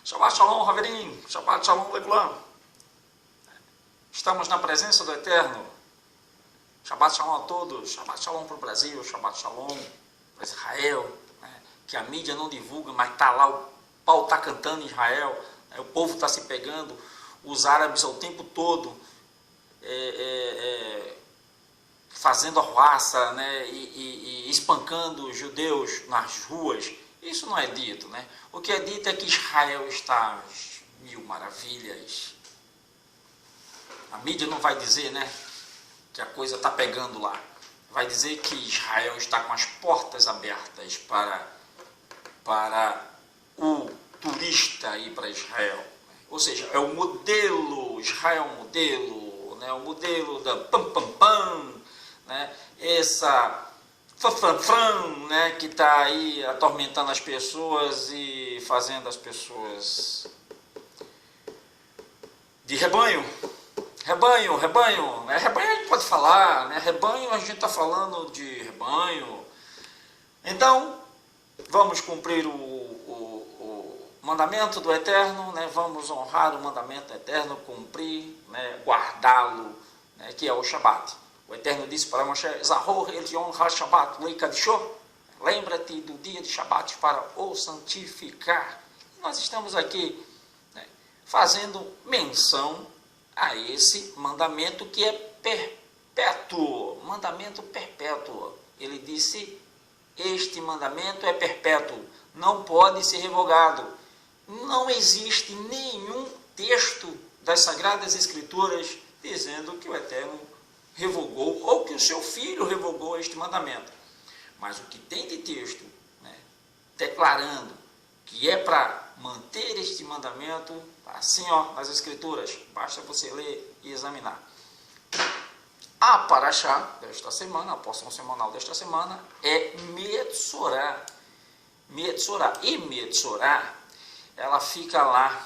Shabbat Shalom, Haverim. Shabbat Shalom, Legulam. Estamos na presença do Eterno. Shabbat Shalom a todos. Shabbat Shalom para o Brasil. Shabbat Shalom para Israel. Que a mídia não divulga, mas está lá, o pau está cantando em Israel. O povo está se pegando. Os árabes ao tempo todo fazendo arruaça, né, e espancando os judeus nas ruas. Isso não é dito, né? O que é dito é que Israel está às mil maravilhas. A mídia não vai dizer, né, que a coisa está pegando lá. Vai dizer que Israel está com as portas abertas para o turista ir para Israel. Ou seja, é o modelo, Israel é o modelo, né, o modelo da pam pam pam, né, essa né, que está aí atormentando as pessoas e fazendo as pessoas de rebanho. Rebanho, rebanho a gente pode falar, né? Rebanho, a gente está falando de rebanho. Então, vamos cumprir o mandamento do Eterno, né? Vamos honrar o mandamento eterno, cumprir, né? Guardá-lo, né? Que é o Shabat. O Eterno disse para Moshe, Zahor el Yom HaShabbat Leikadishor, lembra-te do dia de Shabat para o santificar. Nós estamos aqui, né, fazendo menção a esse mandamento que é perpétuo, mandamento perpétuo. Ele disse, este mandamento é perpétuo, não pode ser revogado. Não existe nenhum texto das Sagradas Escrituras dizendo que o Eterno revogou, ou que o seu filho revogou este mandamento. Mas o que tem de texto, né, declarando que é para manter este mandamento, assim, ó, nas Escrituras, basta você ler e examinar. A Parashá desta semana, a porção semanal desta semana, é Metzorá. Metzorá. E Metzorá, ela fica lá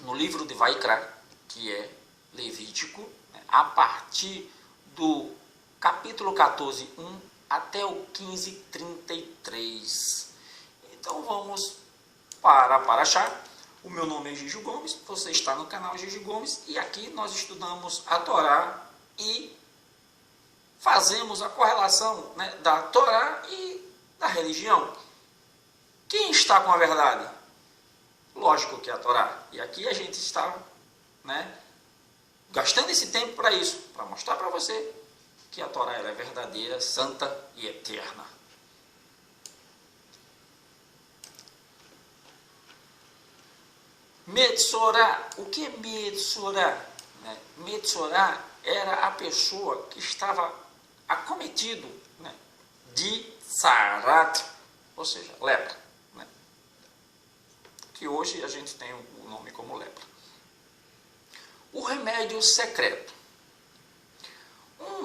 no livro de Vaikra, que é Levítico, a partir do capítulo 14, 1 até o 15, 33. Então vamos para Parashá. O meu nome é Gigi Gomes, você está no canal Gigi Gomes e aqui nós estudamos a Torá e fazemos a correlação, né, da Torá e da religião. Quem está com a verdade? Lógico que é a Torá. E aqui a gente está, né, gastando esse tempo para isso, para mostrar para você que a Torá ela é verdadeira, santa e eterna. Metzorá. O que é Metzorá? Metzorá era a pessoa que estava acometido, né, de Tsarat, ou seja, lepra, né, que hoje a gente tem o nome como lepra. O remédio secreto. Um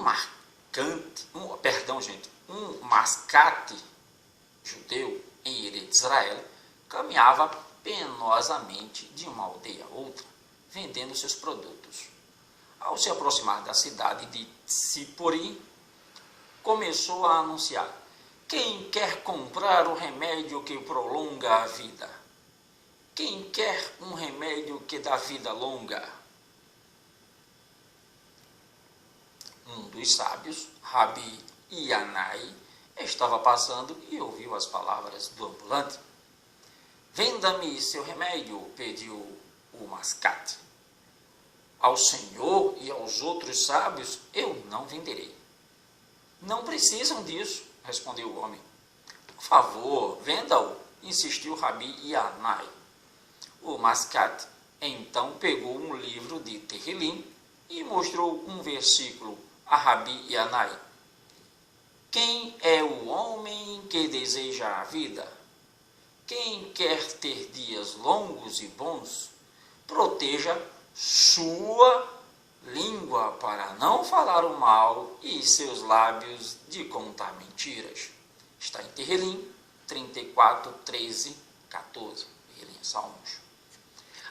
mascate judeu em Eretz Israel caminhava penosamente de uma aldeia a outra, vendendo seus produtos. Ao se aproximar da cidade de Tzipori, começou a anunciar: quem quer comprar o remédio que prolonga a vida? Quem quer um remédio que dá vida longa? Um dos sábios, Rabi Yanai, estava passando e ouviu as palavras do ambulante. Venda-me seu remédio, pediu o mascate. Ao Senhor e aos outros sábios eu não venderei. Não precisam disso, respondeu o homem. Por favor, venda-o, insistiu Rabi Yanai. O mascate então pegou um livro de Terrilim e mostrou um versículo a Rabi Yanai. Quem é o homem que deseja a vida? Quem quer ter dias longos e bons, proteja sua língua para não falar o mal e seus lábios de contar mentiras. Está em Terrilim 34, 13, 14. Terrilim, Salmos.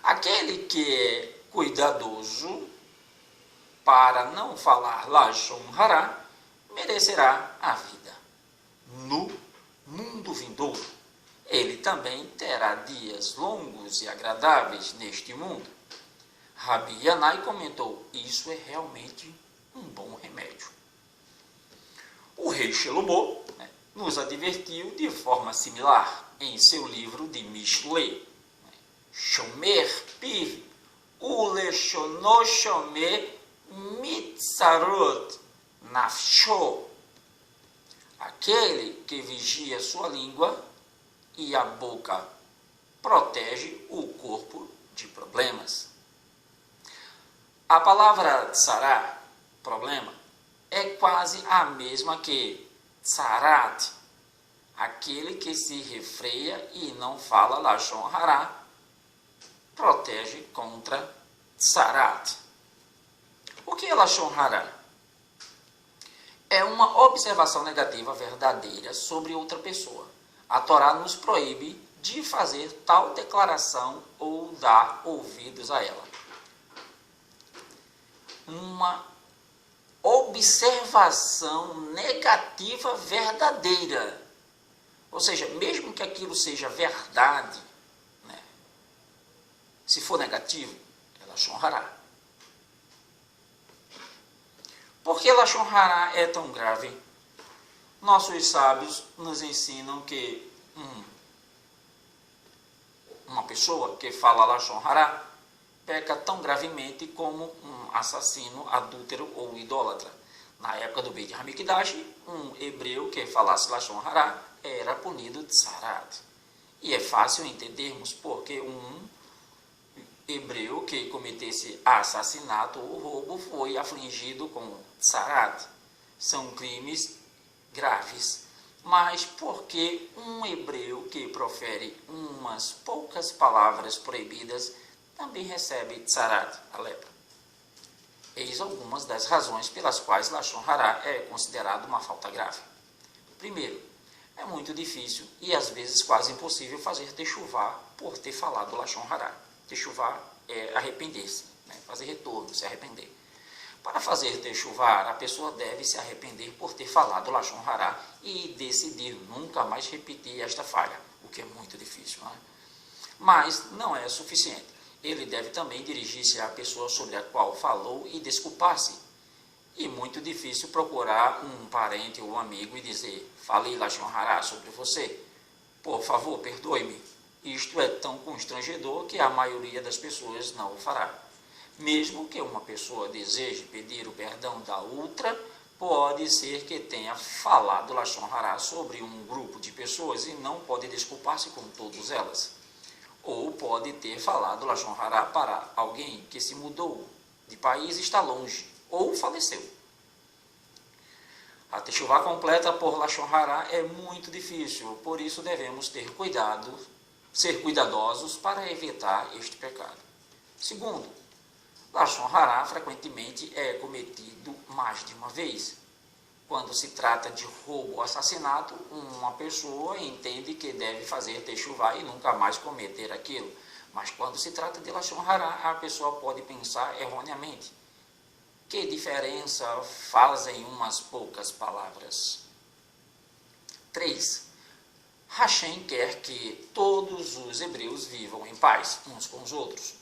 Aquele que é cuidadoso para não falar Lashon Hará, merecerá a vida no mundo vindouro ele também terá dias longos e agradáveis neste mundo. Rabi Yanai comentou, isso é realmente um bom remédio. O rei Shelomo nos advertiu de forma similar em seu livro de Mishle, Shomer Piv Uleshono Shomer Mitzarot Nafsho, aquele que vigia sua língua e a boca protege o corpo de problemas. A palavra tsará, problema, é quase a mesma que tsarat, aquele que se refreia e não fala lashon hará, protege contra tsarat. O que é lashon hará? É uma observação negativa verdadeira sobre outra pessoa. A Torá nos proíbe de fazer tal declaração ou dar ouvidos a ela. Uma observação negativa verdadeira. Ou seja, mesmo que aquilo seja verdade, se for negativo, ela honrará. Por que Lashon Hará é tão grave? Nossos sábios nos ensinam que uma pessoa que fala Lashon Hará peca tão gravemente como um assassino, adúltero ou idólatra. Na época do Beit HaMikdash, um hebreu que falasse Lashon Hará era punido de tsarat. E é fácil entendermos porque um hebreu que cometesse assassinato ou roubo foi afligido com tsarat. São crimes graves. Mas porque um hebreu que profere umas poucas palavras proibidas também recebe tsarat, a lepra? Eis algumas das razões pelas quais Lashon Hará é considerado uma falta grave. Primeiro, é muito difícil e às vezes quase impossível fazer techuvá por ter falado Lashon Hará. Techuvá é arrepender-se, fazer retorno, se arrepender. Para fazer techuvá, a pessoa deve se arrepender por ter falado Lashon Hará e decidir nunca mais repetir esta falha, o que é muito difícil. Mas não é suficiente. Ele deve também dirigir-se à pessoa sobre a qual falou e desculpar-se. E muito difícil procurar um parente ou um amigo e dizer, falei Lashon Hará sobre você, por favor, perdoe-me. Isto é tão constrangedor que a maioria das pessoas não o fará. Mesmo que uma pessoa deseje pedir o perdão da outra, pode ser que tenha falado Lashon Hará sobre um grupo de pessoas e não pode desculpar-se com todas elas. Ou pode ter falado Lashon Hará para alguém que se mudou de país e está longe, ou faleceu. A techuvá completa por Lashon Hará é muito difícil, por isso devemos ter cuidado, ser cuidadosos para evitar este pecado. Segundo, Lashon Hará frequentemente é cometido mais de uma vez. Quando se trata de roubo ou assassinato, uma pessoa entende que deve fazer techuvá e nunca mais cometer aquilo. Mas quando se trata de Lashon Hará, a pessoa pode pensar erroneamente. Que diferença fazem umas poucas palavras? 3. Hashem quer que todos os hebreus vivam em paz uns com os outros.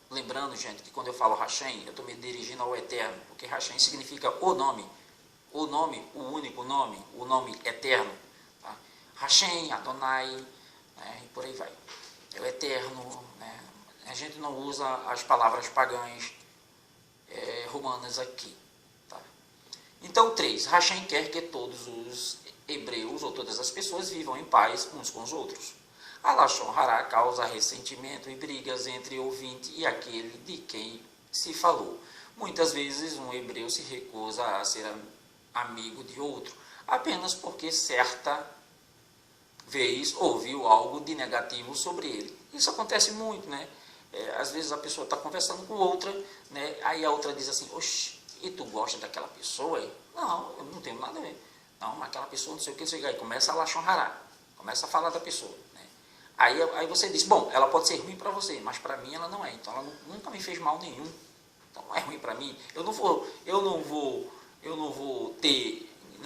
Lembrando, gente, que quando eu falo Hashem, eu estou me dirigindo ao Eterno, porque Hashem significa o nome, o único nome, o nome eterno. Tá? Hashem, Adonai, e por aí vai. É o Eterno, a gente não usa as palavras pagãs romanas aqui. Tá? Então, 3. Hashem quer que todos os hebreus, ou todas as pessoas, vivam em paz uns com os outros. A Lashon Hará causa ressentimento e brigas entre o ouvinte e aquele de quem se falou. Muitas vezes um hebreu se recusa a ser amigo de outro, apenas porque certa vez ouviu algo de negativo sobre ele. Isso acontece muito, às vezes a pessoa está conversando com outra, aí a outra diz assim, oxe, e tu gosta daquela pessoa? Não, eu não tenho nada a ver. Não, mas aquela pessoa não sei o que, aí começa a Lashon Hará, começa a falar da pessoa. Aí você diz, bom, ela pode ser ruim para você, mas para mim ela não é. Então ela nunca me fez mal nenhum. Então não é ruim para mim. Eu não vou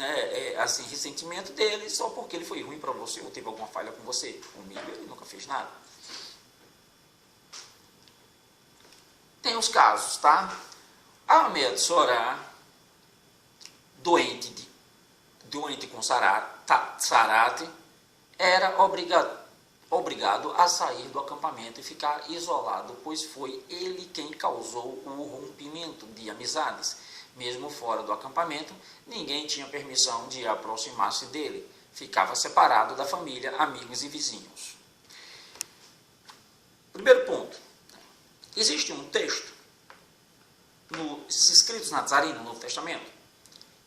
né, assim, ressentimento dele só porque ele foi ruim para você ou teve alguma falha com você. Comigo ele nunca fez nada. Tem os casos, tá? Ahmed Sorá, doente com sarate, era obrigado a sair do acampamento e ficar isolado, pois foi ele quem causou o rompimento de amizades. Mesmo fora do acampamento, ninguém tinha permissão de aproximar-se dele. Ficava separado da família, amigos e vizinhos. Primeiro ponto. Existe um texto nos escritos Nazareno, no Novo Testamento,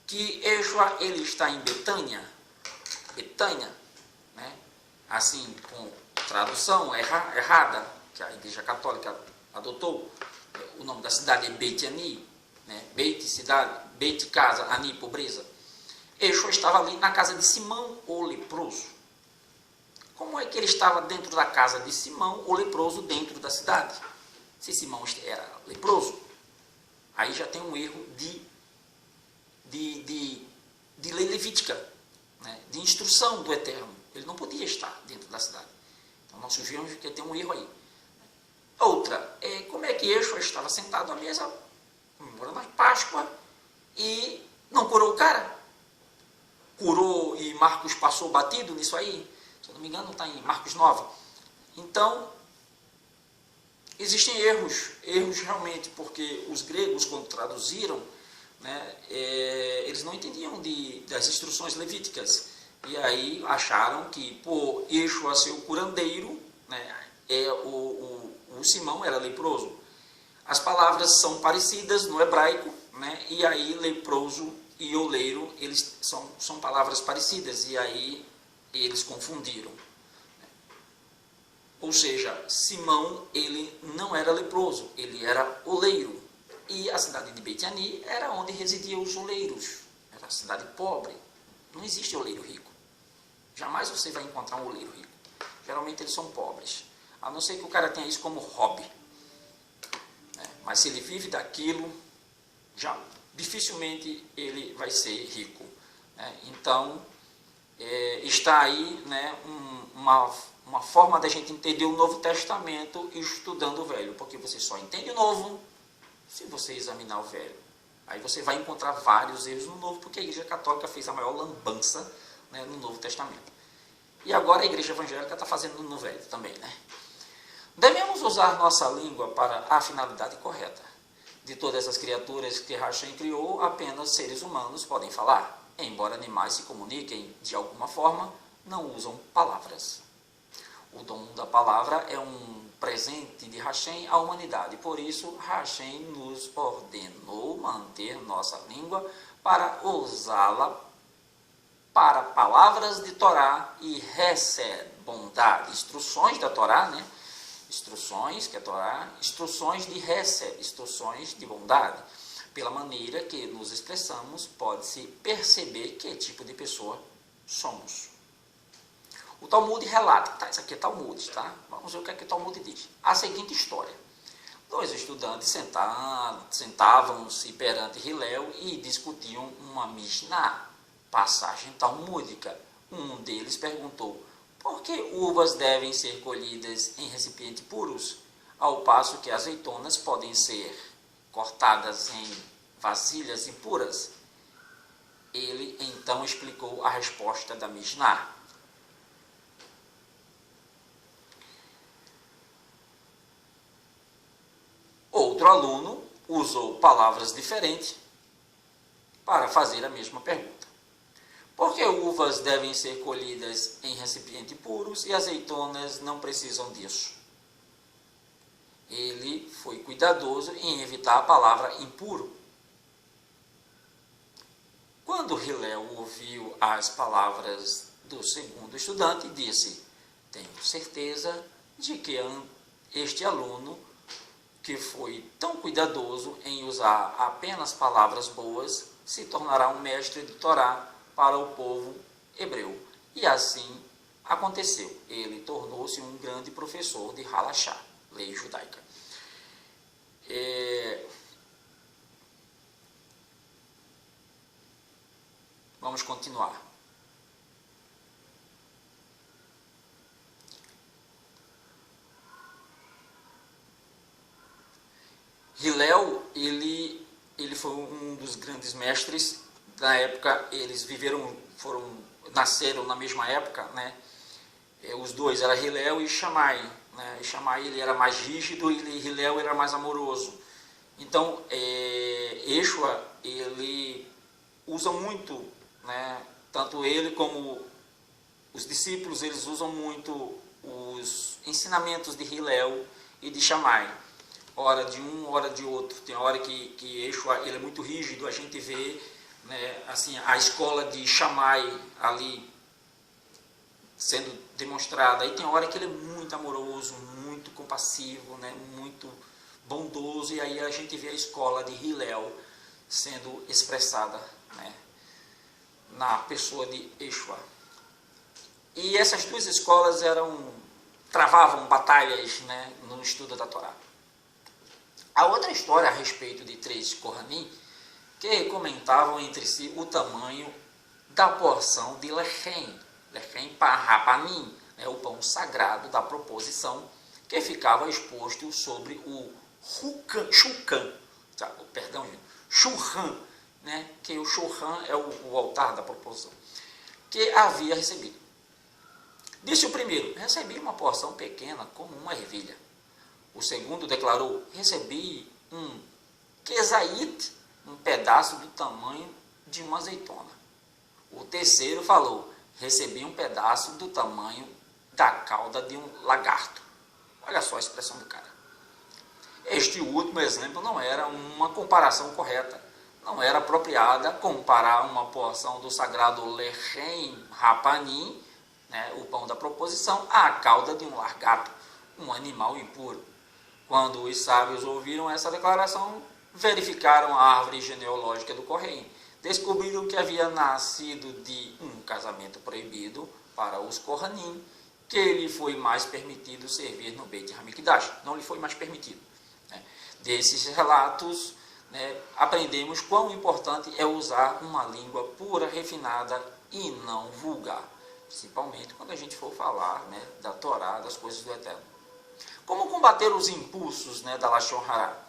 que Yeshua, ele está em Betânia, né? Assim, com tradução errada, que a Igreja Católica adotou, o nome da cidade é Beit Ani, né? Beit, cidade, Beit, casa, Ani, pobreza. Yeshua estava ali na casa de Simão, o leproso. Como é que ele estava dentro da casa de Simão, o leproso, dentro da cidade? Se Simão era leproso, aí já tem um erro de lei levítica, né? De instrução do Eterno. Ele não podia estar dentro da cidade. Então nós vimos que tem um erro aí. Outra, como é que Yeshua estava sentado à mesa, comemorando a Páscoa, e não curou o cara? Curou e Marcos passou batido nisso aí? Se eu não me engano, está em Marcos 9. Então, existem erros realmente, porque os gregos, quando traduziram, né, eles não entendiam das instruções levíticas. E aí acharam que, por Yeshua ser o curandeiro, né, o Simão era leproso. As palavras são parecidas no hebraico, né, e aí leproso e oleiro, eles são palavras parecidas, e aí eles confundiram. Ou seja, Simão, ele não era leproso, ele era oleiro. E a cidade de Beit Ani era onde residiam os oleiros. Era uma cidade pobre. Não existe oleiro rico. Jamais você vai encontrar um oleiro rico. Geralmente eles são pobres. A não ser que o cara tenha isso como hobby. Mas se ele vive daquilo, já dificilmente ele vai ser rico. Então, está aí, né, uma forma da gente entender o Novo Testamento estudando o Velho, porque você só entende o Novo se você examinar o Velho. Aí você vai encontrar vários erros no Novo, porque a Igreja Católica fez a maior lambança, né, no Novo Testamento. E agora a Igreja Evangélica está fazendo no Velho também, né? Devemos usar nossa língua para a finalidade correta. De todas as criaturas que Hashem criou, apenas seres humanos podem falar. Embora animais se comuniquem de alguma forma, não usam palavras. O dom da palavra é um presente de Hashem à humanidade. Por isso, Hashem nos ordenou manter nossa língua para usá-la para palavras de Torá e Hesed, bondade. Instruções da Torá, né? Instruções, que é Torá, instruções de Hesed, instruções de bondade. Pela maneira que nos expressamos, pode-se perceber que tipo de pessoa somos. O Talmud relata, tá, isso aqui é Talmud, tá? Vamos ver o que é que o Talmud diz. A seguinte história. Dois estudantes sentavam-se perante Hillel e discutiam uma Mishnah, passagem talmúdica. Um deles perguntou, por que uvas devem ser colhidas em recipientes puros, ao passo que azeitonas podem ser cortadas em vasilhas impuras? Ele então explicou a resposta da Mishnah. Outro aluno usou palavras diferentes para fazer a mesma pergunta. Por que uvas devem ser colhidas em recipientes puros e azeitonas não precisam disso? Ele foi cuidadoso em evitar a palavra impuro. Quando Hillel ouviu as palavras do segundo estudante, disse, tenho certeza de que este aluno, que foi tão cuidadoso em usar apenas palavras boas, se tornará um mestre de Torá para o povo hebreu. E assim aconteceu. Ele tornou-se um grande professor de Halachá, lei judaica. Vamos continuar. Hillel, ele foi um dos grandes mestres da época. Eles nasceram na mesma época, né? Os dois eram Hillel e Shammai, né? E Shammai, ele era mais rígido e Hillel era mais amoroso. Então, Yeshua, ele usa muito, né? Tanto ele como os discípulos, eles usam muito os ensinamentos de Hillel e de Shammai. Hora de um, hora de outro. Tem hora que Yeshua, ele é muito rígido, a gente vê, né, assim, a escola de Shammai ali sendo demonstrada. Aí tem hora que ele é muito amoroso, muito compassivo, né, muito bondoso, e aí a gente vê a escola de Hillel sendo expressada, né, na pessoa de Yeshua. E essas duas escolas travavam batalhas, né, no estudo da Torá. A outra história a respeito de 3 Kohanim, que comentavam entre si o tamanho da porção de Lechem Rapanim, né, o pão sagrado da proposição, que ficava exposto sobre o Shulchan, né, que o Shulchan é o altar da proposição, que havia recebido. Disse o primeiro: recebi uma porção pequena como uma ervilha. O segundo declarou: recebi um quesait, um pedaço do tamanho de uma azeitona. O terceiro falou: recebi um pedaço do tamanho da cauda de um lagarto. Olha só a expressão do cara. Este último exemplo não era uma comparação correta. Não era apropriada comparar uma porção do sagrado Lechem Rapanim, né, o pão da proposição, à cauda de um lagarto, um animal impuro. Quando os sábios ouviram essa declaração, verificaram a árvore genealógica do Kohen, descobriram que havia nascido de um casamento proibido para os Kohanim, que lhe foi mais permitido servir no Beit HaMikdash. Não lhe foi mais permitido. Né? Desses relatos, né, aprendemos quão importante é usar uma língua pura, refinada e não vulgar, principalmente quando a gente for falar, né, da Torá, das coisas do Eterno. Como combater os impulsos, né, da Lashon Hara?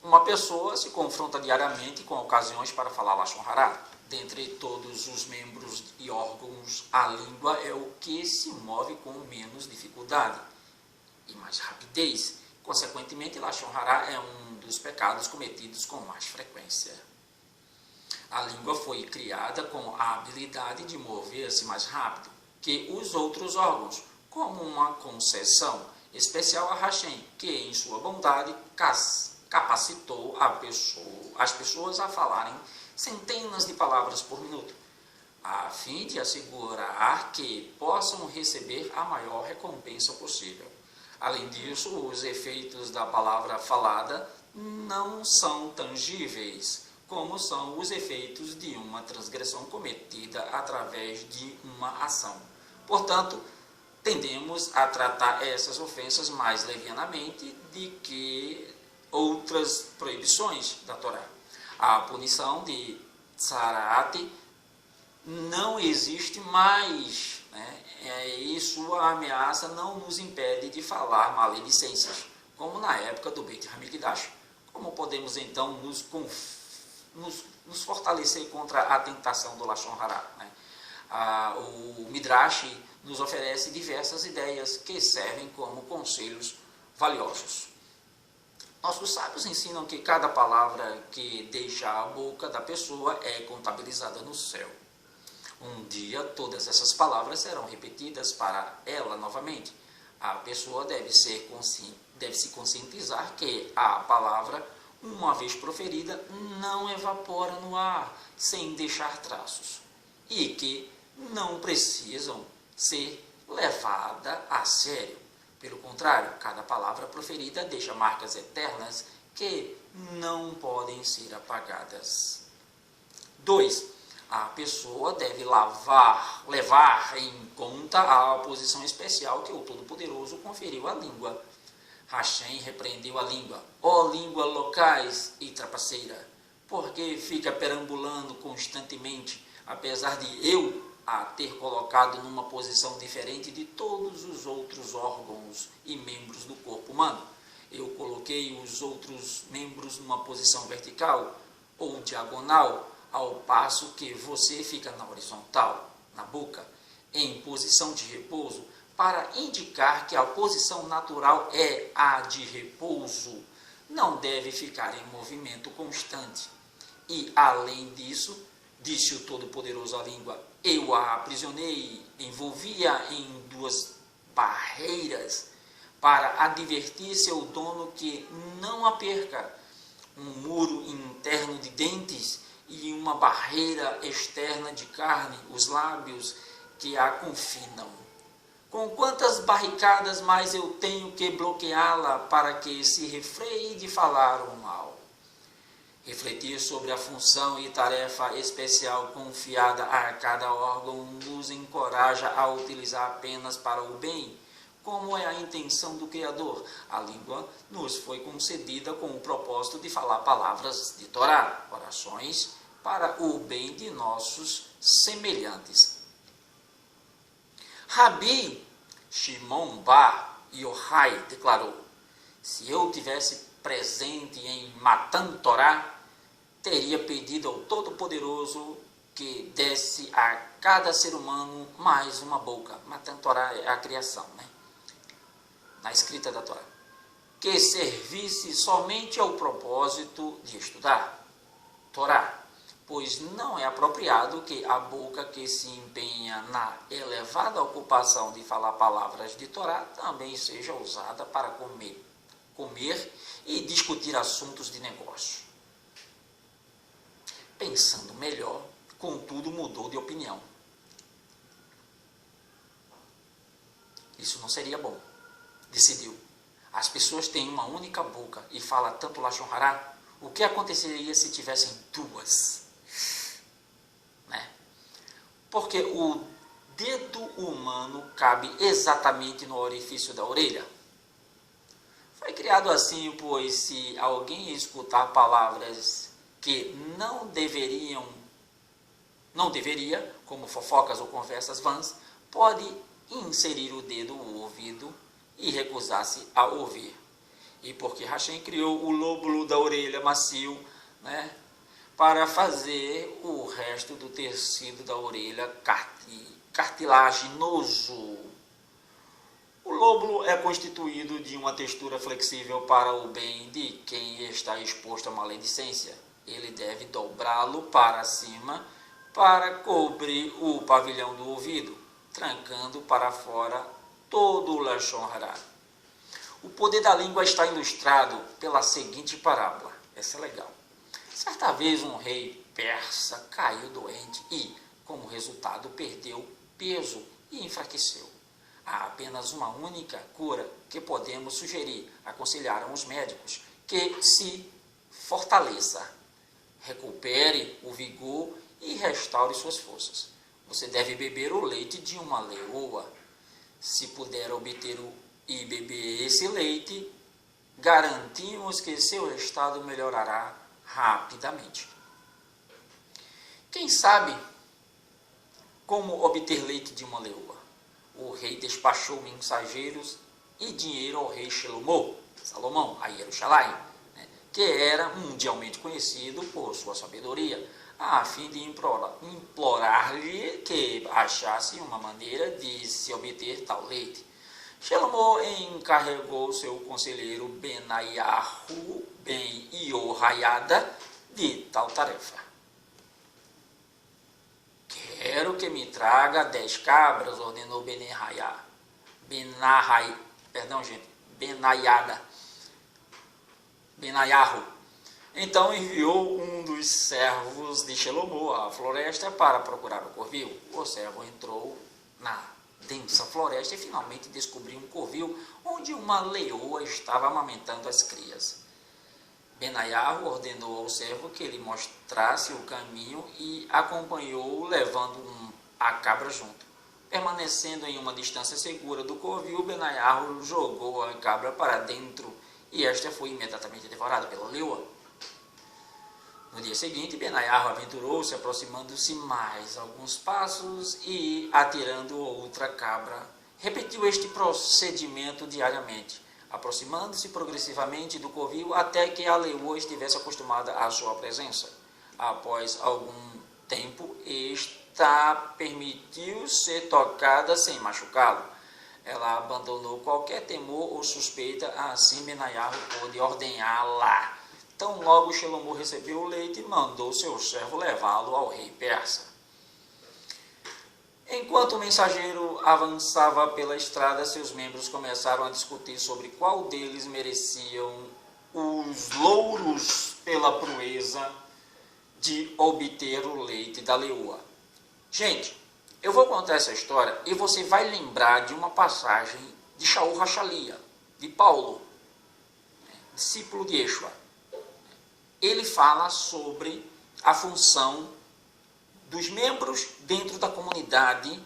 Uma pessoa se confronta diariamente com ocasiões para falar Lashon Hara. Dentre todos os membros e órgãos, a língua é o que se move com menos dificuldade e mais rapidez. Consequentemente, Lashon Hara é um dos pecados cometidos com mais frequência. A língua foi criada com a habilidade de mover-se mais rápido que os outros órgãos, como uma concessão especial a Hashem, que em sua bondade capacitou as pessoas a falarem centenas de palavras por minuto, a fim de assegurar que possam receber a maior recompensa possível. Além disso, os efeitos da palavra falada não são tangíveis, como são os efeitos de uma transgressão cometida através de uma ação. Portanto, tendemos a tratar essas ofensas mais levianamente do que outras proibições da Torá. A punição de Tzarat não existe mais, né? E sua ameaça não nos impede de falar maledicências, como na época do Beit HaMikdash. Como podemos então nos fortalecer contra a tentação do Lashon Hara, né? O Midrash nos oferece diversas ideias que servem como conselhos valiosos. Nossos sábios ensinam que cada palavra que deixa a boca da pessoa é contabilizada no céu. Um dia, todas essas palavras serão repetidas para ela novamente. A pessoa deve se conscientizar que a palavra, uma vez proferida, não evapora no ar sem deixar traços, e que não precisam ser levada a sério. Pelo contrário, cada palavra proferida deixa marcas eternas que não podem ser apagadas. 2. A pessoa deve levar em conta a posição especial que o Todo-Poderoso conferiu à língua. Hashem repreendeu a língua. Ó língua locais e trapaceira, porque fica perambulando constantemente, apesar de eu a ter colocado numa posição diferente de todos os outros órgãos e membros do corpo humano. Eu coloquei os outros membros numa posição vertical ou diagonal, ao passo que você fica na horizontal, na boca, em posição de repouso, para indicar que a posição natural é a de repouso, não deve ficar em movimento constante. E, além disso, disse o Todo-Poderoso à língua, eu a aprisionei, envolvia em duas barreiras, para advertir seu dono que não a perca, um muro interno de dentes e uma barreira externa de carne, os lábios que a confinam. Com quantas barricadas mais eu tenho que bloqueá-la para que se refreie de falar o mal? Refletir sobre a função e tarefa especial confiada a cada órgão nos encoraja a utilizar apenas para o bem, como é a intenção do Criador. A língua nos foi concedida com o propósito de falar palavras de Torá, orações para o bem de nossos semelhantes. Rabi Shimon Bar Yochai declarou, se eu tivesse presente em Matan Torá, teria pedido ao Todo-Poderoso que desse a cada ser humano mais uma boca. Matan Torá é a criação, né? Na escrita da Torá. Que servisse somente ao propósito de estudar Torá, pois não é apropriado que a boca que se empenha na elevada ocupação de falar palavras de Torá também seja usada para comer e discutir assuntos de negócio. Pensando melhor, contudo mudou de opinião. Isso não seria bom. Decidiu. As pessoas têm uma única boca e falam tanto Lashon Hará. O que aconteceria se tivessem duas? Né? Porque o dedo humano cabe exatamente no orifício da orelha. Foi criado assim, pois se alguém escutar palavras que não deveria, como fofocas ou conversas vãs, pode inserir o dedo no ouvido e recusar-se a ouvir. E porque Hashem criou o lóbulo da orelha macio, né, para fazer o resto do tecido da orelha cartilaginoso. O lóbulo é constituído de uma textura flexível para o bem de quem está exposto a maledicência. Ele deve dobrá-lo para cima para cobrir o pavilhão do ouvido, trancando para fora todo o Lashon Hará. O poder da língua está ilustrado pela seguinte parábola. Essa é legal. Certa vez um rei persa caiu doente e, como resultado, perdeu peso e enfraqueceu. Há apenas uma única cura que podemos sugerir, aconselharam os médicos, que se fortaleça, recupere o vigor e restaure suas forças. Você deve beber o leite de uma leoa. Se puder obter e beber esse leite, garantimos que seu estado melhorará rapidamente. Quem sabe como obter leite de uma leoa? O rei despachou mensageiros e dinheiro ao rei Salomão, a Jerusalém, que era mundialmente conhecido por sua sabedoria, a fim de implorar-lhe que achasse uma maneira de se obter tal leite. Salomão encarregou seu conselheiro Benayahu ben Iohaiada de tal tarefa. Quero que me traga 10 cabras, ordenou Benayahu. Então enviou um dos servos de Salomão à floresta para procurar o covil. O servo entrou na densa floresta e finalmente descobriu um covil onde uma leoa estava amamentando as crias. Benayahu ordenou ao servo que lhe mostrasse o caminho e acompanhou-o levando a cabra junto. Permanecendo em uma distância segura do covil, Benaiarro jogou a cabra para dentro e esta foi imediatamente devorada pela leoa. No dia seguinte, Benaiarro aventurou-se, aproximando-se mais alguns passos e atirando outra cabra. Repetiu este procedimento diariamente, aproximando-se progressivamente do covil até que a leoa estivesse acostumada à sua presença. Após algum tempo, esta permitiu ser tocada sem machucá-lo. Ela abandonou qualquer temor ou suspeita, assim Benaiarro pôde ordenhá-la. Tão logo Xelomô recebeu o leite, mandou seu servo levá-lo ao rei persa. Enquanto o mensageiro avançava pela estrada, seus membros começaram a discutir sobre qual deles mereciam os louros pela proeza de obter o leite da leoa. Gente, eu vou contar essa história e você vai lembrar de uma passagem de Shaul Hachalia, de Paulo, discípulo de Yeshua. Ele fala sobre a função dos membros dentro da comunidade,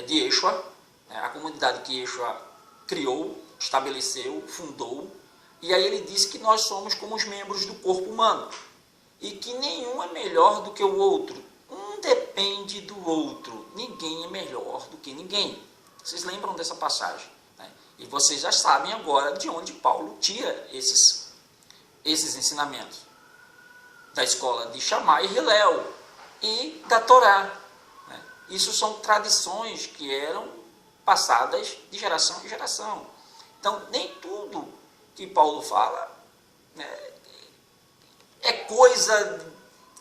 de Yeshua, a comunidade que Yeshua criou, estabeleceu, fundou, e aí ele diz que nós somos como os membros do corpo humano, e que nenhum é melhor do que o outro, um depende do outro, ninguém é melhor do que ninguém. Vocês lembram dessa passagem? E vocês já sabem agora de onde Paulo tira esses ensinamentos, da escola de Shammai e Hillel e da Torá. Isso são tradições que eram passadas de geração em geração. Então, nem tudo que Paulo fala é coisa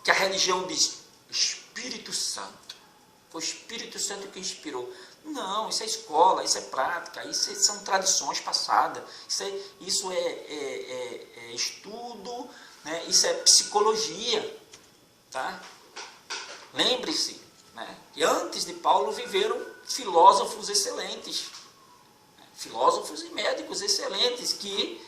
que a religião diz, Espírito Santo. Foi o Espírito Santo que inspirou. Não, isso é escola, isso é prática, isso são tradições passadas, isso é estudo, isso é psicologia. Tá? Lembre-se, que antes de Paulo viveram filósofos excelentes, filósofos e médicos excelentes, que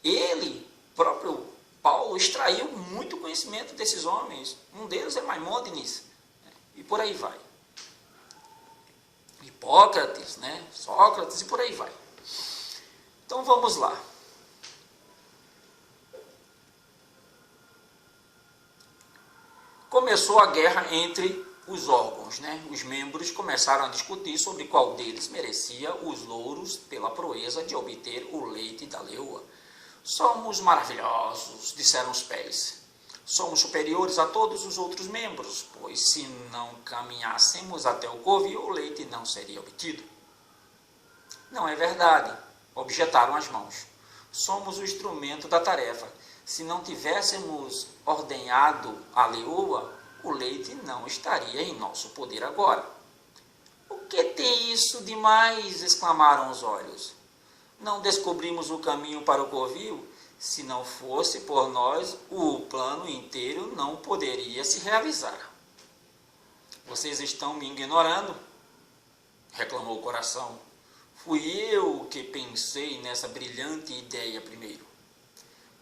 ele, próprio Paulo, extraiu muito conhecimento desses homens. Um deles é Maimônides, e por aí vai. Hipócrates, Sócrates e por aí vai. Então vamos lá. Começou a guerra entre os órgãos, Os membros começaram a discutir sobre qual deles merecia os louros pela proeza de obter o leite da leoa. Somos maravilhosos, disseram os pés. Somos superiores a todos os outros membros, pois se não caminhássemos até o covil, o leite não seria obtido. Não é verdade, objetaram as mãos. Somos o instrumento da tarefa. Se não tivéssemos ordenhado a leoa, o leite não estaria em nosso poder agora. O que tem isso de mais? Exclamaram os olhos. Não descobrimos o caminho para o covil? Se não fosse por nós, o plano inteiro não poderia se realizar. Vocês estão me ignorando? Reclamou o coração. Fui eu que pensei nessa brilhante ideia primeiro.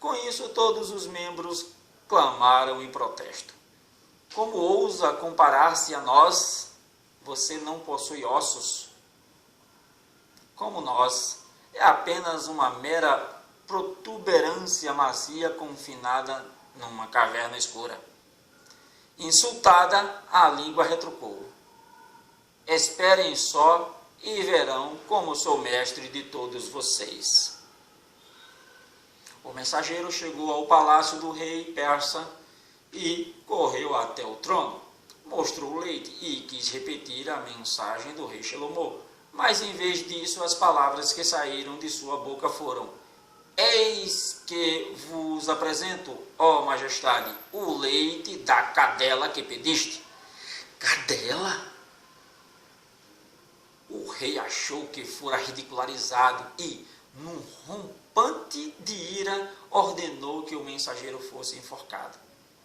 Com isso, todos os membros clamaram em protesto. Como ousa comparar-se a nós? Você não possui ossos? Como nós, é apenas uma mera protuberância macia confinada numa caverna escura. Insultada, a língua retrucou. Esperem só e verão como sou mestre de todos vocês. O mensageiro chegou ao palácio do rei persa e correu até o trono. Mostrou o leite e quis repetir a mensagem do rei Xelomô. Mas em vez disso, as palavras que saíram de sua boca foram: Eis que vos apresento, ó majestade, o leite da cadela que pediste. Cadela? O rei achou que fora ridicularizado e, num rompante de ira, ordenou que o mensageiro fosse enforcado.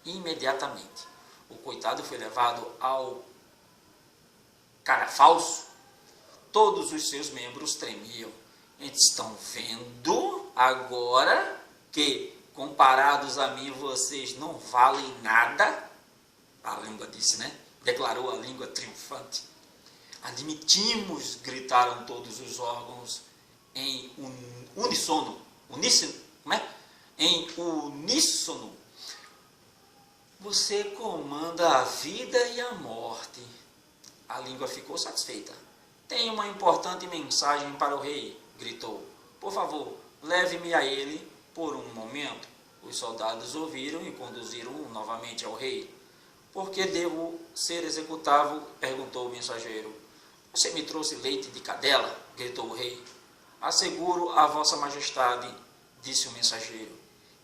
Imediatamente, o coitado foi levado ao cadafalso. Todos os seus membros tremiam. Estão vendo agora que, comparados a mim, vocês não valem nada? A língua disse, declarou a língua triunfante. Admitimos, gritaram todos os órgãos em uníssono. Como é? Em uníssono. Você comanda a vida e a morte. A língua ficou satisfeita. Tenho uma importante mensagem para o rei, gritou. Por favor, leve-me a ele por um momento. Os soldados ouviram e conduziram-o novamente ao rei. Por que devo ser executado? Perguntou o mensageiro. Você me trouxe leite de cadela? Gritou o rei. Asseguro a vossa majestade, disse o mensageiro,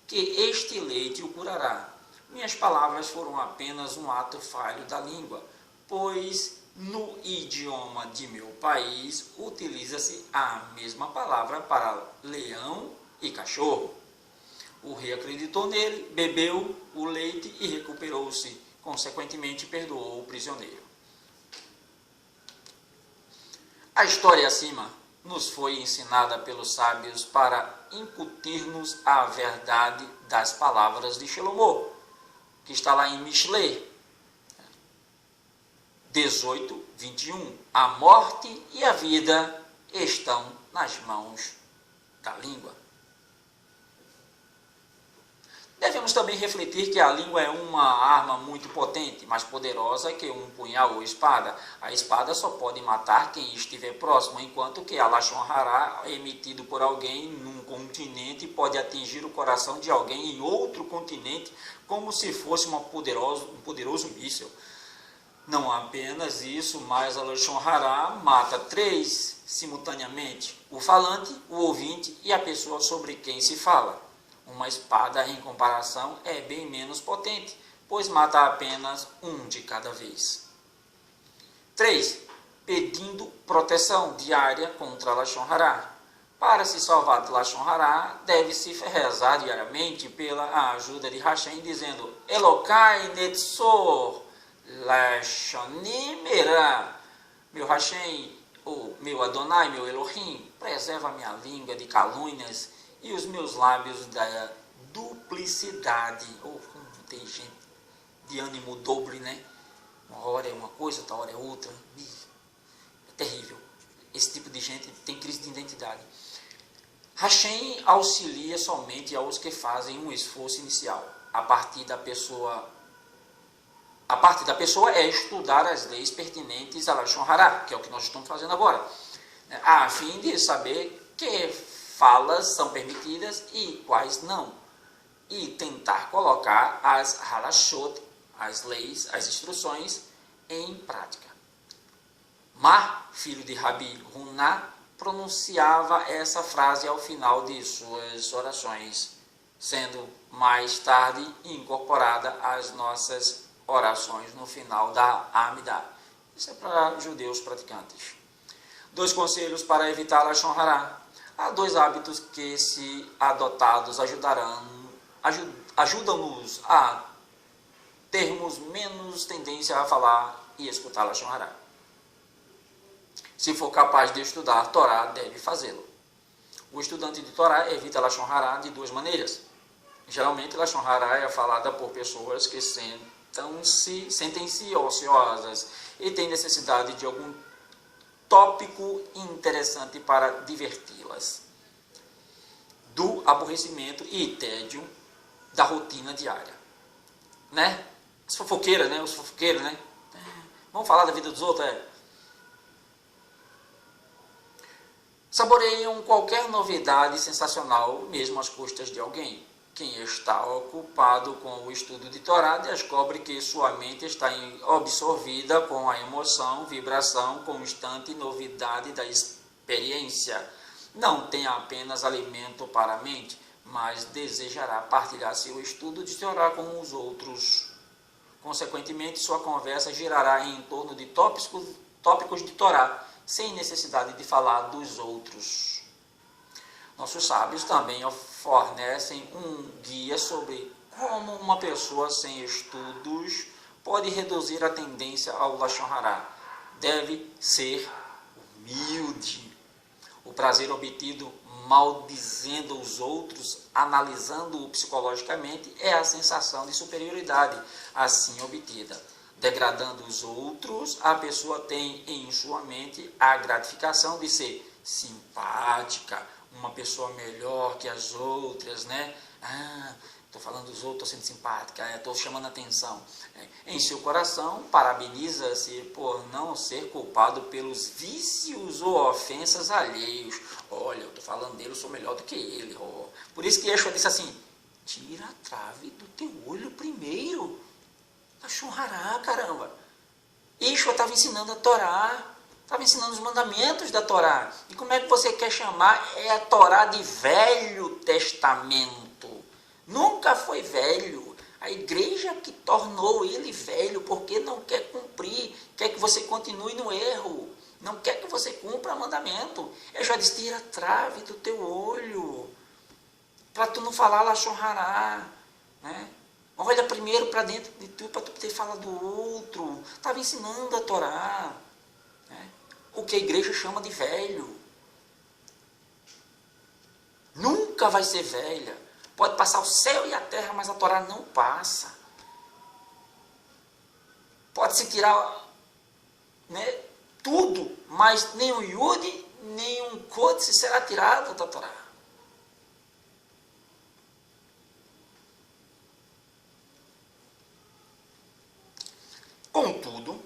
que este leite o curará. Minhas palavras foram apenas um ato falho da língua, pois no idioma de meu país utiliza-se a mesma palavra para leão e cachorro. O rei acreditou nele, bebeu o leite e recuperou-se. Consequentemente, perdoou o prisioneiro. A história acima nos foi ensinada pelos sábios para incutir-nos a verdade das palavras de Salomão, que está lá em Mishlei 18, 21. A morte e a vida estão nas mãos da língua. Devemos também refletir que a língua é uma arma muito potente, mais poderosa que um punhal ou espada. A espada só pode matar quem estiver próximo, enquanto que a Lashon Hara, emitido por alguém num continente, pode atingir o coração de alguém em outro continente, como se fosse um poderoso míssil. Não apenas isso, mas a Lashon Hara mata 3 simultaneamente: o falante, o ouvinte e a pessoa sobre quem se fala. Uma espada, em comparação, é bem menos potente, pois mata apenas um de cada vez. 3. Pedindo proteção diária contra a Lashon Hara. Para se salvar de Lashon Hara, deve-se rezar diariamente pela ajuda de Hashem, dizendo: Elokai Netzor Lashonim Era. Meu Hashem, ou meu Adonai, meu Elohim, preserva minha língua de calúnias e os meus lábios da duplicidade. Como tem gente de ânimo dobre, né? Uma hora é uma coisa, outra hora é outra. É terrível. Esse tipo de gente tem crise de identidade. Hashem auxilia somente aos que fazem um esforço inicial. A parte da pessoa é estudar as leis pertinentes a Lashon Hara, que é o que nós estamos fazendo agora, a fim de saber que falas são permitidas e quais não, e tentar colocar as halashot, as leis, as instruções, em prática. Mar, filho de Rabi Huná, pronunciava essa frase ao final de suas orações, sendo mais tarde incorporada às nossas orações no final da Amidah. Isso é para judeus praticantes. 2 conselhos para evitar a Lashon Hara. Há 2 hábitos que, se adotados, ajudam-nos a termos menos tendência a falar e escutar Lashon Hara. Se for capaz de estudar Torá, deve fazê-lo. O estudante de Torá evita Lashon Hara de 2 maneiras. Geralmente, Lashon Hara é falada por pessoas que sentem-se ociosas e têm necessidade de algum tópico interessante para diverti-las do aborrecimento e tédio da rotina diária, né? Os fofoqueiros, né? Vamos falar da vida dos outros, Saboreiam qualquer novidade sensacional, mesmo às custas de alguém. Quem está ocupado com o estudo de Torá descobre que sua mente está absorvida com a emoção, vibração, constante novidade da experiência. Não tem apenas alimento para a mente, mas desejará partilhar seu estudo de Torá com os outros. Consequentemente, sua conversa girará em torno de tópicos de Torá, sem necessidade de falar dos outros. Nossos sábios também fornecem um guia sobre como uma pessoa sem estudos pode reduzir a tendência ao Lashon Hara. Deve ser humilde. O prazer obtido maldizendo os outros, analisando-o psicologicamente, é a sensação de superioridade assim obtida. degradando os outros, a pessoa tem em sua mente a gratificação de ser simpática, uma pessoa melhor que as outras, né? Estou falando dos outros, estou sendo simpática, estou chamando atenção. Em seu coração, parabeniza-se por não ser culpado pelos vícios ou ofensas alheios. Olha, eu estou falando dele, eu sou melhor do que ele. Por isso que Yeshua disse assim, tira a trave do teu olho primeiro. Lashon Hará, caramba. Yeshua estava ensinando a Torá, estava ensinando os mandamentos da Torá. E como é que você quer chamar a Torá de Velho Testamento? Nunca foi velho. A igreja que tornou ele velho porque não quer cumprir, quer que você continue no erro, não quer que você cumpra o mandamento. Eu já disse, tira a trave do teu olho, para tu não falar Lashon Hará, né? Olha primeiro para dentro de tu, para tu poder falar do outro. Estava ensinando a Torá, né? O que a igreja chama de velho. Nunca vai ser velha. Pode passar o céu e a terra, mas a Torá não passa. Pode-se tirar, né, tudo, mas nem um Yud, nem um Kodesh será tirado da Torá. Contudo,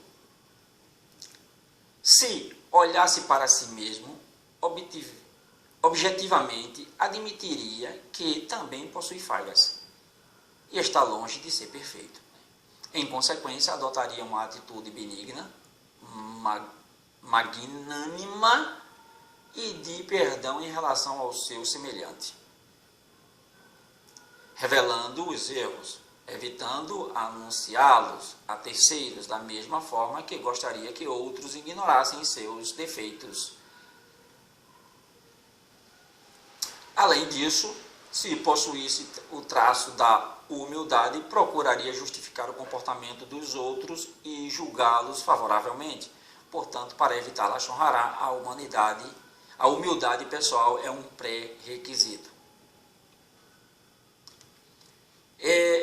se olhasse para si mesmo, objetivamente, admitiria que também possui falhas e está longe de ser perfeito. Em consequência, adotaria uma atitude benigna, magnânima e de perdão em relação ao seu semelhante, revelando os erros, evitando anunciá-los a terceiros, da mesma forma que gostaria que outros ignorassem seus defeitos. Além disso, se possuísse o traço da humildade, procuraria justificar o comportamento dos outros e julgá-los favoravelmente. Portanto, para evitar Lashon Hará, a humildade pessoal é um pré-requisito.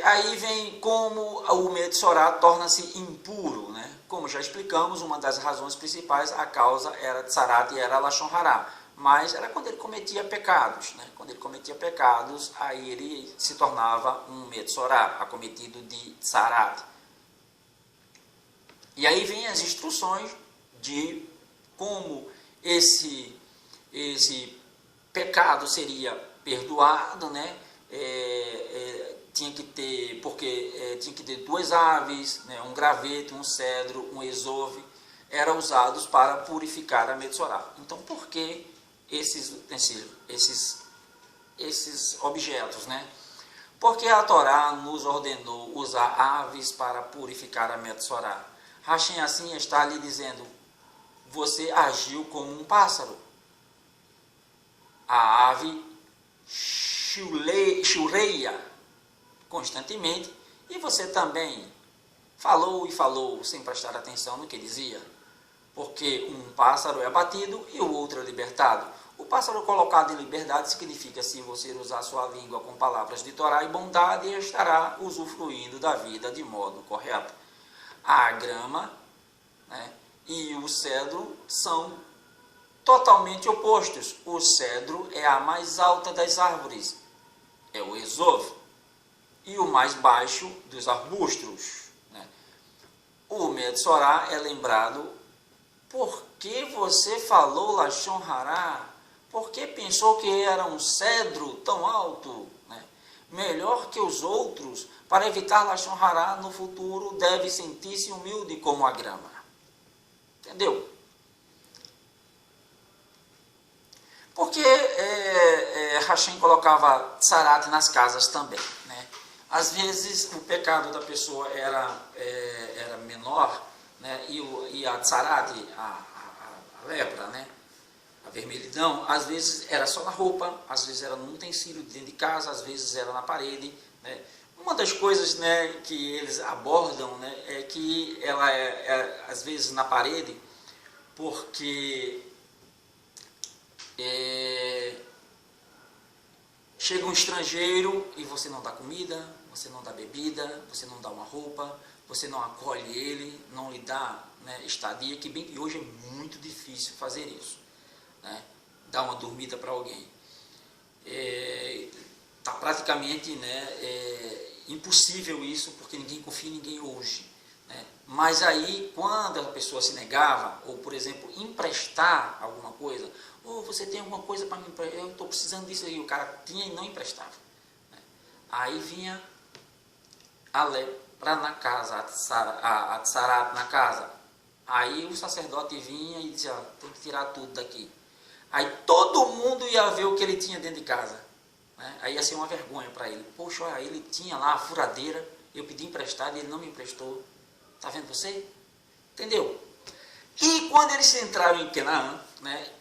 Aí vem como o Metzorá torna-se impuro, né? Como já explicamos, uma das razões principais, a causa era Tzarat e era Lashon Hará. Mas era quando ele cometia pecados, né? Quando ele cometia pecados, aí ele se tornava um Metzorá, acometido de Tzarat. E aí vem as instruções de como esse pecado seria perdoado, né? Tinha que ter, tinha que ter duas aves, né? Um graveto, um cedro, um esove, eram usados para purificar a Metzorá. Então, por que esses objetos, né? Porque a Torá nos ordenou usar aves para purificar a Metzorá. Hashem assim está lhe dizendo, você agiu como um pássaro. A ave chuleia constantemente e você também falou e falou sem prestar atenção no que dizia. Porque um pássaro é abatido e o outro é libertado. O pássaro colocado em liberdade significa, se você usar sua língua com palavras de Torá e bondade, estará usufruindo da vida de modo correto. A grama, né, e o cedro são totalmente opostos. O cedro é a mais alta das árvores, é o esov, e o mais baixo dos arbustos, né? O Metzorá é lembrado. Por que você falou Lashon Hará? Por que pensou que era um cedro tão alto, né? Melhor que os outros? Para evitar Lashon Hará no futuro, deve sentir-se humilde como a grama. Entendeu? Porque Hashem colocava Tzarat nas casas também, né? Às vezes o pecado da pessoa era menor, né? E a Tzarat, a lepra, né? A vermelhidão, às vezes era só na roupa, às vezes era num utensílio dentro de casa, às vezes era na parede, né? Uma das coisas, né, que eles abordam, né, é que ela é às vezes na parede, porque chega um estrangeiro e você não dá comida, você não dá bebida, você não dá uma roupa, você não acolhe ele, não lhe dá, né, estadia, que bem que hoje é muito difícil fazer isso, né, dar uma dormida para alguém. Está praticamente, né, impossível isso, porque ninguém confia em ninguém hoje, né? Mas aí, quando a pessoa se negava, ou por exemplo, emprestar alguma coisa, ou você tem alguma coisa para me emprestar, eu estou precisando disso aí, o cara tinha e não emprestava, né? Aí vinha a lepra na casa, a tsarat na casa, aí o sacerdote vinha e dizia, tem que tirar tudo daqui. Aí todo mundo ia ver o que ele tinha dentro de casa, né? Aí ia ser uma vergonha para ele. Poxa, olha, ele tinha lá a furadeira, eu pedi emprestado e ele não me emprestou. Está vendo você? Entendeu? E quando eles entraram em Canaã, né,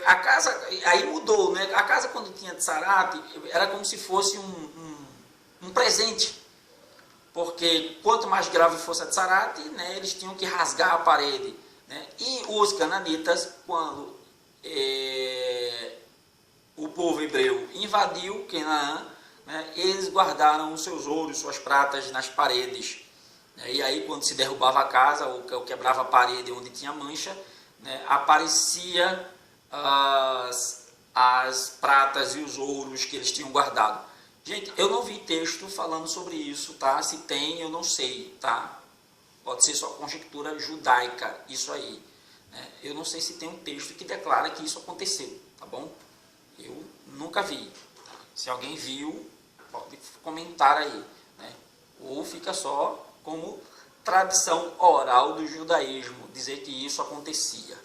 a casa, aí mudou, né? A casa, quando tinha tsarat, era como se fosse um presente. Porque quanto mais grave fosse a tsarat, né, eles tinham que rasgar a parede, né? E os cananitas, quando o povo hebreu invadiu Canaã, né, eles guardaram os seus ouros, suas pratas nas paredes. E aí, quando se derrubava a casa, ou quebrava a parede onde tinha mancha, né, aparecia as pratas e os ouros que eles tinham guardado. Gente, eu não vi texto falando sobre isso, tá? Se tem, eu não sei, tá? Pode ser só conjectura judaica, isso aí, né? Eu não sei se tem um texto que declara que isso aconteceu, tá bom? Eu nunca vi. Tá? Se alguém viu, pode comentar aí, né? Ou fica só como tradição oral do judaísmo, dizer que isso acontecia.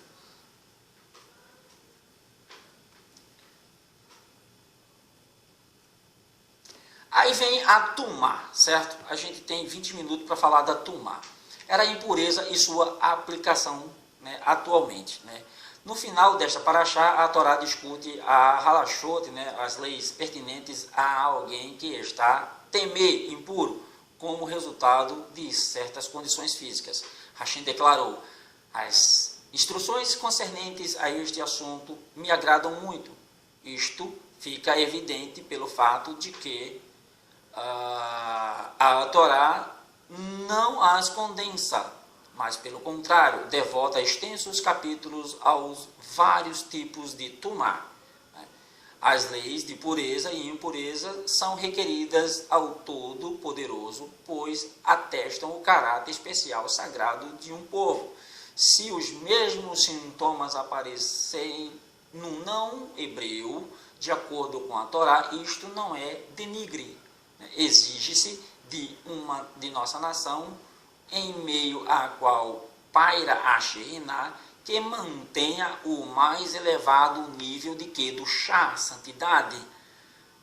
Aí vem a tumá, certo? A gente tem 20 minutos para falar da tumá. Era a impureza e sua aplicação, né, atualmente, né? No final desta paraxá, a Torá discute a halachot, né, as leis pertinentes a alguém que está temer impuro, como resultado de certas condições físicas. Hashem declarou, as instruções concernentes a este assunto me agradam muito. Isto fica evidente pelo fato de que a Torá não as condensa, mas pelo contrário, devota extensos capítulos aos vários tipos de tumá. As leis de pureza e impureza são requeridas ao Todo-Poderoso, pois atestam o caráter especial sagrado de um povo. Se os mesmos sintomas aparecerem no não-hebreu, de acordo com a Torá, isto não é denigre. Exige-se de nossa nação, em meio à qual paira a Shekhinah, que mantenha o mais elevado nível de Kedushá, santidade.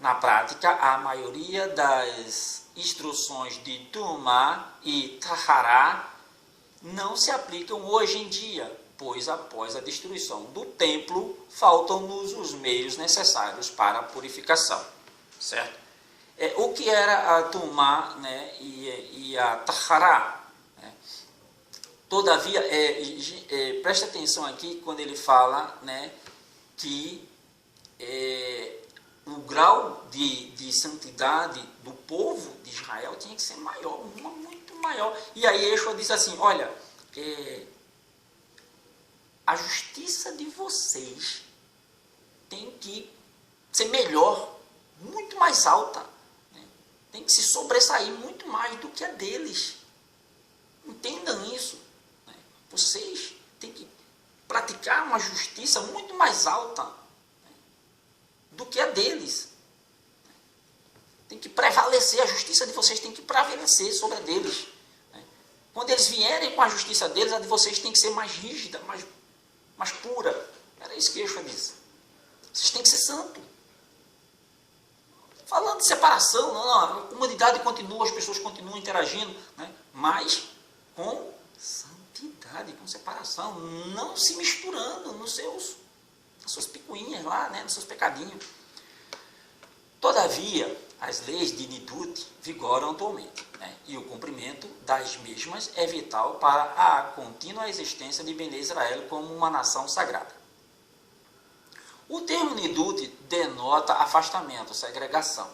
Na prática, a maioria das instruções de Tumá e Tahará não se aplicam hoje em dia, pois após a destruição do templo, faltam-nos os meios necessários para a purificação. Certo? O que era a Tumá, né, e a Tahará? Todavia, preste atenção aqui quando ele fala, né, que o grau de santidade do povo de Israel tinha que ser maior, muito maior. E aí Yeshua diz assim, olha, a justiça de vocês tem que ser melhor, muito mais alta, né? Tem que se sobressair muito mais do que a deles. Entendam isso. Vocês têm que praticar uma justiça muito mais alta, né, do que a deles. Tem que prevalecer, a justiça de vocês tem que prevalecer sobre a deles. Né. Quando eles vierem com a justiça deles, a de vocês tem que ser mais rígida, mais pura. Era isso que Yeshua disse. Vocês têm que ser santos. Falando de separação, não, a comunidade continua, as pessoas continuam interagindo, né, mas com santidade, com separação, não se misturando nas suas picuinhas lá, né, nos seus pecadinhos. Todavia, as leis de Nidut vigoram atualmente, né, e o cumprimento das mesmas é vital para a contínua existência de Bnei Israel como uma nação sagrada. O termo Nidut denota afastamento, segregação.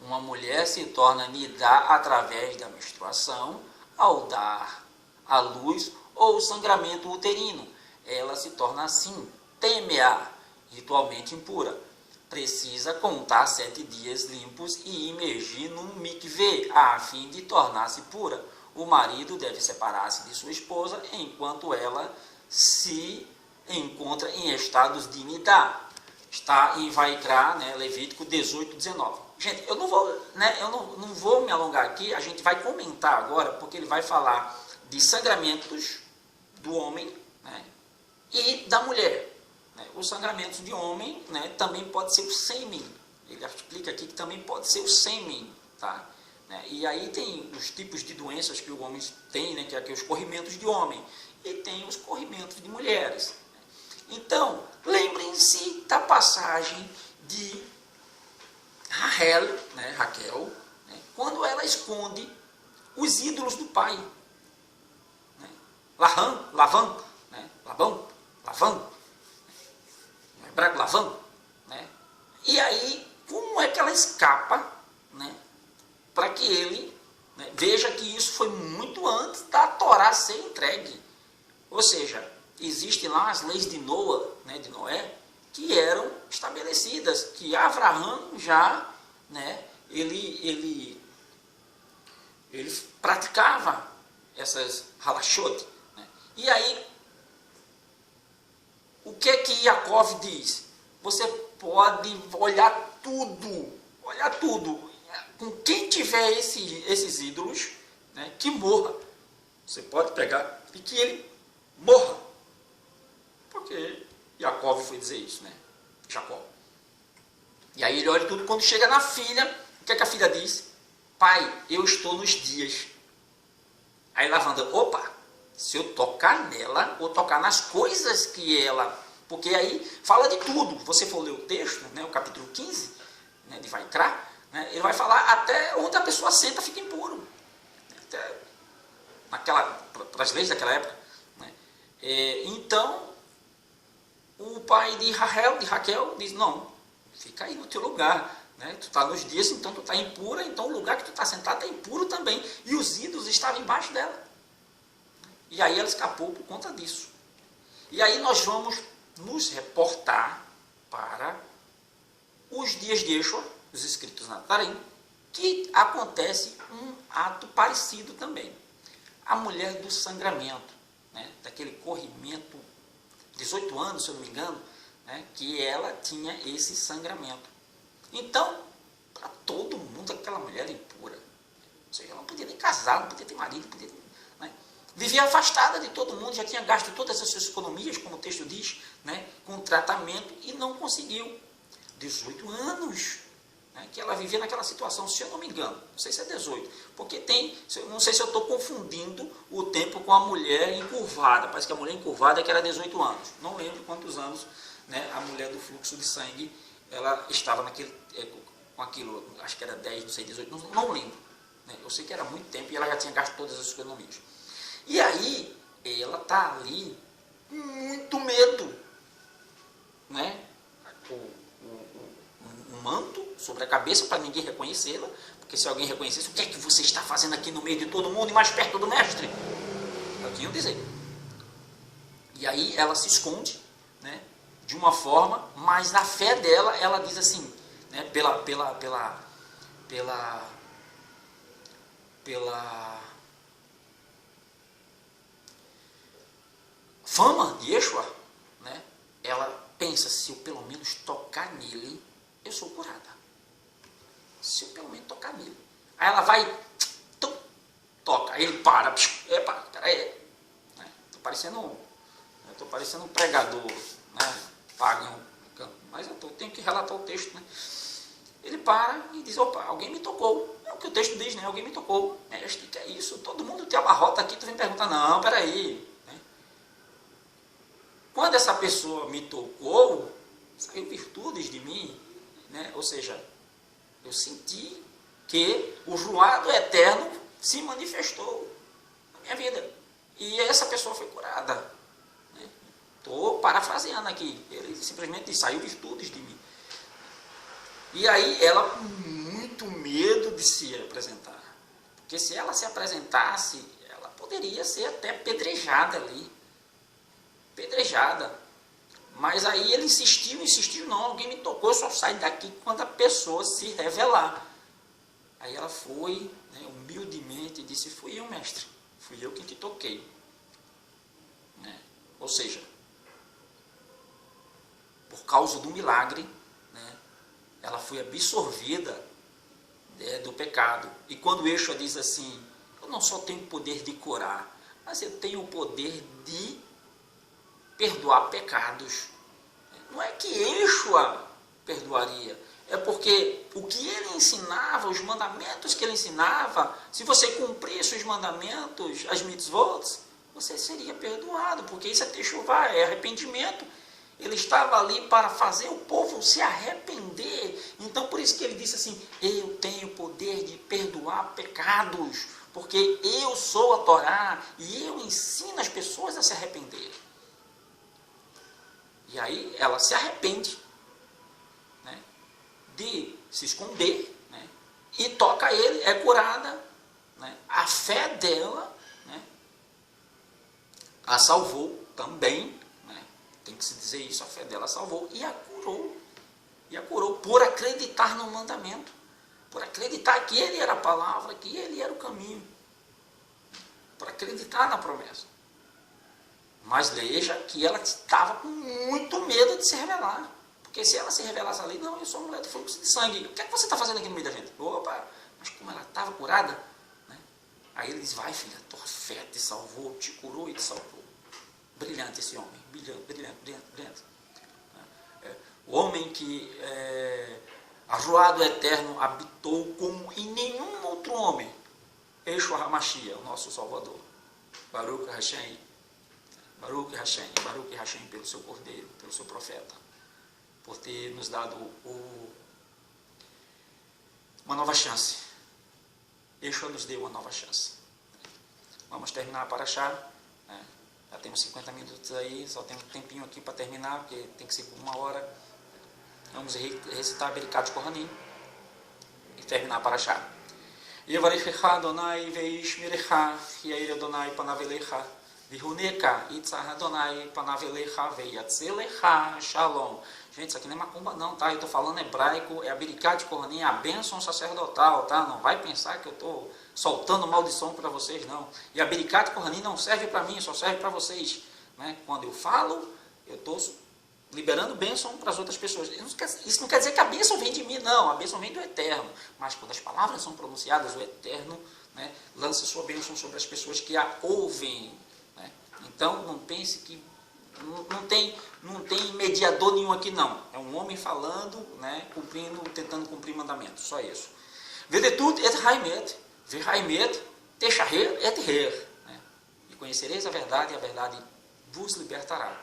Uma mulher se torna nidá através da menstruação, ao dar à luz ou sangramento uterino. Ela se torna assim, TMA, ritualmente impura. Precisa contar 7 dias limpos e imergir num mikveh, a fim de tornar-se pura. O marido deve separar-se de sua esposa enquanto ela se encontra em estados de nidá. Está em Vaikra, né, Levítico 18, 19. Gente, eu não vou me alongar aqui, a gente vai comentar agora, porque ele vai falar de sangramentos do homem, né, e da mulher. Né. Os sangramentos de homem, né, também pode ser o sêmen. Ele explica aqui que também pode ser o sêmen. Tá? Né. E aí tem os tipos de doenças que o homem tem, né, que é os corrimentos de homem, e tem os corrimentos de mulheres. Então, lembrem-se da passagem de Raquel, né, quando ela esconde os ídolos do pai. Né, Labão, no hebraico Lavão. Né, e aí, como é que ela escapa, né, para que ele, né, veja que isso foi muito antes da Torá ser entregue. Ou seja, existem lá as leis de Noé, né, de Noé, que eram estabelecidas, que Abraão já, né, ele praticava essas halachot. Né? E aí, o que Yaakov diz? Você pode olhar tudo, com quem tiver esses ídolos, né, que morra. Você pode pegar e que ele morra. Porque Yaakov foi dizer isso, né? Jacó. E aí ele olha tudo, quando chega na filha, o que é que a filha diz? Pai, eu estou nos dias. Aí Lavanda, opa, se eu tocar nela, ou tocar nas coisas que ela... Porque aí fala de tudo. Você for ler o texto, né, o capítulo 15, né, de Vaikra, né, ele vai falar até onde a pessoa senta fica impuro. Até para as leis daquela época. Né? Então, o pai de Raquel, diz, não, fica aí no teu lugar. Né? Tu está nos dias, então tu está impura, então o lugar que tu está sentado está impuro também. E os ídolos estavam embaixo dela. E aí ela escapou por conta disso. E aí nós vamos nos reportar para os dias de Yeshua, os escritos na Tarim, que acontece um ato parecido também. A mulher do sangramento, né, daquele corrimento, 18 anos, se eu não me engano, né, que ela tinha esse sangramento. Então, para todo mundo, aquela mulher era impura. Ou seja, ela não podia nem casar, não podia ter marido, não podia ter, né, vivia afastada de todo mundo, já tinha gasto todas as suas economias, como o texto diz, né, com tratamento, e não conseguiu. 18 anos, né, que ela vivia naquela situação, se eu não me engano, não sei se é 18, porque tem, não sei se eu estou confundindo o tempo com a mulher encurvada, parece que a mulher encurvada é que era 18 anos, não lembro quantos anos, né, a mulher do fluxo de sangue, ela estava com aquilo, acho que era 10, não sei, 18, não lembro, né, eu sei que era muito tempo e ela já tinha gasto todas as economias. E aí, ela está ali com muito medo, né, um manto sobre a cabeça para ninguém reconhecê-la, porque se alguém reconhecesse, o que é que você está fazendo aqui no meio de todo mundo e mais perto do mestre? Eu tinha o dizer. E aí ela se esconde, né, de uma forma, mas na fé dela, ela diz assim, né, pela fama de Yeshua, né, ela pensa, se eu pelo menos tocar nele, eu sou curada. Se eu pelo menos tocar nele. Aí ela vai, toca, aí ele para, epa, peraí. Estou parecendo um pregador, né, pagão, mas eu tenho que relatar o texto, né. Ele para e diz, opa, alguém me tocou. É o que o texto diz, né, alguém me tocou. Mestre, que é isso? Todo mundo tem uma rota aqui, tu vem perguntar, não, peraí. Né. Quando essa pessoa me tocou, saiu virtudes de mim, né? Ou seja, eu senti que o juado eterno se manifestou na minha vida. E essa pessoa foi curada. Estou parafraseando aqui. Ele simplesmente disse, saiu virtudes de mim. E aí ela com muito medo de se apresentar. Porque se ela se apresentasse, poderia ser até apedrejada ali. Apedrejada. Mas aí ele insistiu, não, alguém me tocou, eu só saio daqui quando a pessoa se revelar. Aí ela foi, né, humildemente, e disse, fui eu, mestre, fui eu quem te toquei. Né? Ou seja, por causa do milagre, né, ela foi absorvida, né, do pecado. E quando o Yeshua diz assim, eu não só tenho o poder de curar, mas eu tenho o poder de perdoar pecados. Não é que Yeshua perdoaria, é porque o que ele ensinava, os mandamentos que ele ensinava, se você cumprisse os mandamentos, as mitzvot, você seria perdoado, porque isso é techuvá, é arrependimento. Ele estava ali para fazer o povo se arrepender. Então, por isso que ele disse assim, eu tenho o poder de perdoar pecados, porque eu sou a Torá e eu ensino as pessoas a se arrepender. E aí ela se arrepende, né, de se esconder, né, e toca ele, é curada, né, a fé dela, né, a salvou também, né, tem que se dizer isso, a fé dela salvou e a curou por acreditar no mandamento, por acreditar que ele era a palavra, que ele era o caminho, por acreditar na promessa. Mas veja que ela estava com muito medo de se revelar. Porque se ela se revelasse ali, não, eu sou uma mulher do fluxo de sangue. O que é que você está fazendo aqui no meio da gente? Opa, mas como ela estava curada, né? Aí ele diz, vai filha, tua fé te salvou, te curou e te salvou. Brilhante esse homem, brilhante. O homem que, arruado eterno, habitou como em nenhum outro homem. Yeshua HaMashiach, o nosso Salvador. Baruch Hashem. Baruch Hashem pelo seu cordeiro, pelo seu profeta, por ter nos dado uma nova chance. Yeshua nos deu uma nova chance. Vamos terminar a Parashá, né? Já temos 50 minutos aí, só tem um tempinho aqui para terminar, porque tem que ser por 1 hora. Vamos recitar Berikat Kohanim e terminar a Parashá. Yevarechecha Adonai veishmirecha, yair Adonai panavelecha, vihuneka itzah Adonai panavelecha veyatzelecha shalom. Gente, isso aqui não é macumba não, tá? Eu estou falando hebraico, é a Berikat Kohanim, a bênção sacerdotal, tá? Não vai pensar que eu estou soltando maldição para vocês, não. E a Berikat Kohanim não serve para mim, só serve para vocês, né? Quando eu falo, eu estou liberando bênção para as outras pessoas. Isso não quer dizer que a bênção vem de mim, não. A bênção vem do Eterno. Mas quando as palavras são pronunciadas, o Eterno, né, lança sua bênção sobre as pessoas que a ouvem. Né? Então, não pense que não tem mediador nenhum aqui, não. É um homem falando, né, tentando cumprir mandamentos. Só isso. Vedetut et haimet, vehaimet techaher et her. E conhecereis a verdade, e a verdade vos libertará.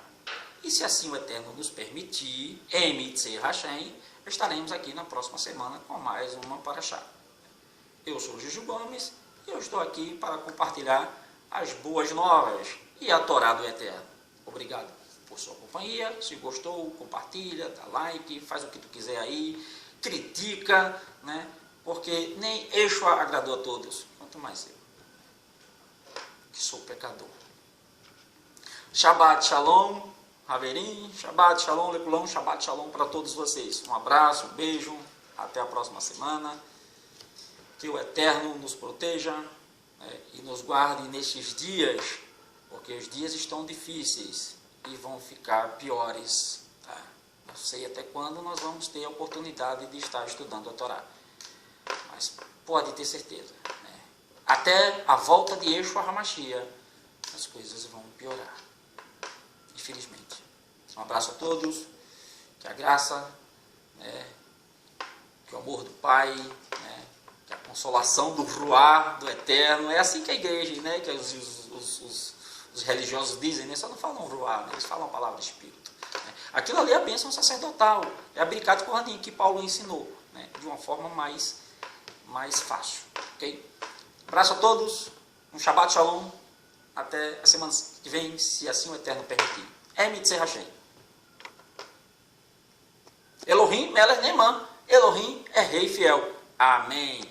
E se assim o Eterno nos permitir, Emitzei Hashem, estaremos aqui na próxima semana com mais uma Parashá. Eu sou o Juju Gomes e eu estou aqui para compartilhar as boas novas e a Torá do Eterno. Obrigado por sua companhia. Se gostou, compartilha, dá like, faz o que tu quiser aí, critica, né? Porque nem Yeshua agradou a todos, quanto mais eu, que sou pecador. Shabbat Shalom. Haverim, Shabbat Shalom, Leculão, Shabbat Shalom para todos vocês. Um abraço, um beijo, até a próxima semana. Que o Eterno nos proteja, né, e nos guarde nestes dias, porque os dias estão difíceis e vão ficar piores. Tá? Não sei até quando nós vamos ter a oportunidade de estar estudando a Torá, mas pode ter certeza, né? Até a volta de Yeshua HaMashiach, as coisas vão piorar. Infelizmente. Um abraço a todos, que a graça, né, que o amor do Pai, né, que a consolação do Ruá, do Eterno, é assim que a igreja, né, que os religiosos dizem, né, só não falam Ruá, né, eles falam a palavra de Espírito. Né. Aquilo ali é a bênção sacerdotal, é a Berikat Kohanim que Paulo ensinou, né, de uma forma mais fácil. Okay? Abraço a todos, um Shabbat Shalom, até a semana que vem, se assim o Eterno permitir. Emitzei Hashem. Elohim Melech Neman. Elohim é Rei Fiel. Amém.